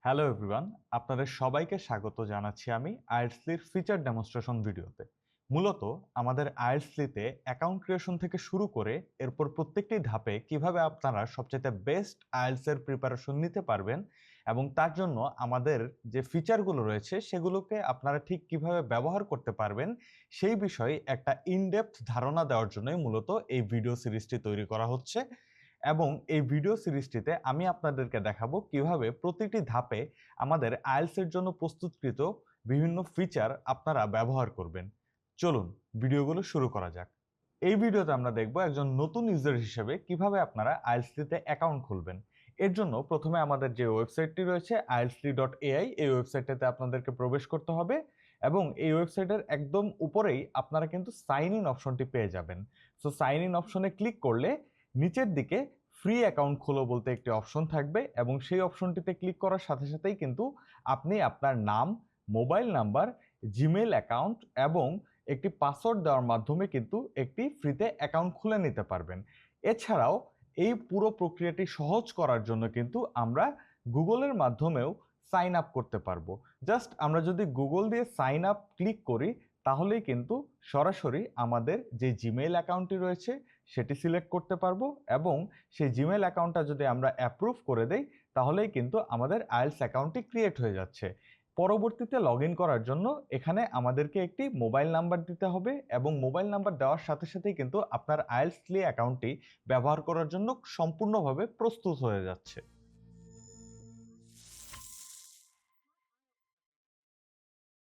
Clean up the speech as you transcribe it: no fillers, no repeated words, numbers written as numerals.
Hello everyone, আপনাদের সবাইকে স্বাগত জানাচ্ছি আমি আইএলটিএস ফিচার ডেমনস্ট্রেশন ভিডিওতে। মূলত আমাদের আইএলটিএস অ্যাকাউন্ট ক্রিয়েশন থেকে শুরু করে এরপর প্রত্যেকটি ধাপে কিভাবে আপনারা সবচেয়ে বেস্ট আইএলটিএস এর প্রিপারেশন নিতে পারবেন এবং তার জন্য আমাদের যে ফিচারগুলো রয়েছে সেগুলোকে আপনারা ঠিক কিভাবে ব্যবহার করতে পারবেন সেই বিষয়ে একটা ইনডেপথ ধারণা দেওয়ার জন্যই মূলত এই ভিডিও সিরিজটি তৈরি করা হচ্ছে। এবং এই ভিডিও সিরিজটিতে আমি আপনাদেরকে দেখাবো কিভাবে প্রতিটি ধাপে আমাদের আইএলটিএস এর জন্য প্রস্তুতকৃত বিভিন্ন ফিচার আপনারা ব্যবহার করবেন। চলুন ভিডিওগুলো শুরু করা যাক। এই ভিডিওতে আমরা দেখব একজন নতুন ইউজার হিসেবে কিভাবে আপনারা আইএলটিএস তে অ্যাকাউন্ট খুলবেন। এর জন্য প্রথমে আমাদের যে ওয়েবসাইটটি রয়েছে ielts3.ai, এই ওয়েবসাইটটাতে আপনাদেরকে প্রবেশ করতে হবে এবং এই ওয়েবসাইটের একদম উপরেই আপনারা কিন্তু সাইন ইন অপশনটি পেয়ে যাবেন। সো সাইন ইন অপশনে ক্লিক করলে নিচের দিকে ফ্রি অ্যাকাউন্ট খোলো বলতে একটি অপশন থাকবে এবং সেই অপশনটিতে ক্লিক করার সাথে সাথেই কিন্তু আপনি আপনার নাম, মোবাইল নাম্বার, জিমেইল অ্যাকাউন্ট এবং একটি পাসওয়ার্ড দেওয়ার মাধ্যমে কিন্তু একটি ফ্রিতে অ্যাকাউন্ট খুলে নিতে পারবেন। এছাড়াও এই পুরো প্রক্রিয়াটি সহজ করার জন্য কিন্তু আমরা গুগলের মাধ্যমেও সাইন আপ করতে পারবো। জাস্ট আমরা যদি গুগল দিয়ে সাইন আপ ক্লিক করি তাহলেই কিন্তু সরাসরি আমাদের যে জিমেইল অ্যাকাউন্টটি রয়েছে সেটি সিলেক্ট করতে পারবো এবং সেই জিমেইল অ্যাকাউন্টটা যদি আমরা অ্যাপ্রুভ করে দেই তাহলেই কিন্তু আমাদের আইএলটিএস অ্যাকাউন্টটি ক্রিয়েট হয়ে যাচ্ছে। পরবর্তীতে লগ ইন করার জন্য এখানে আমাদেরকে একটি মোবাইল নাম্বার দিতে হবে এবং মোবাইল নাম্বার দেওয়ার সাথে সাথেই কিন্তু আপনার আইএলটিএস অ্যাকাউন্টটি ব্যবহার করার জন্য সম্পূর্ণভাবে প্রস্তুত হয়ে যাচ্ছে।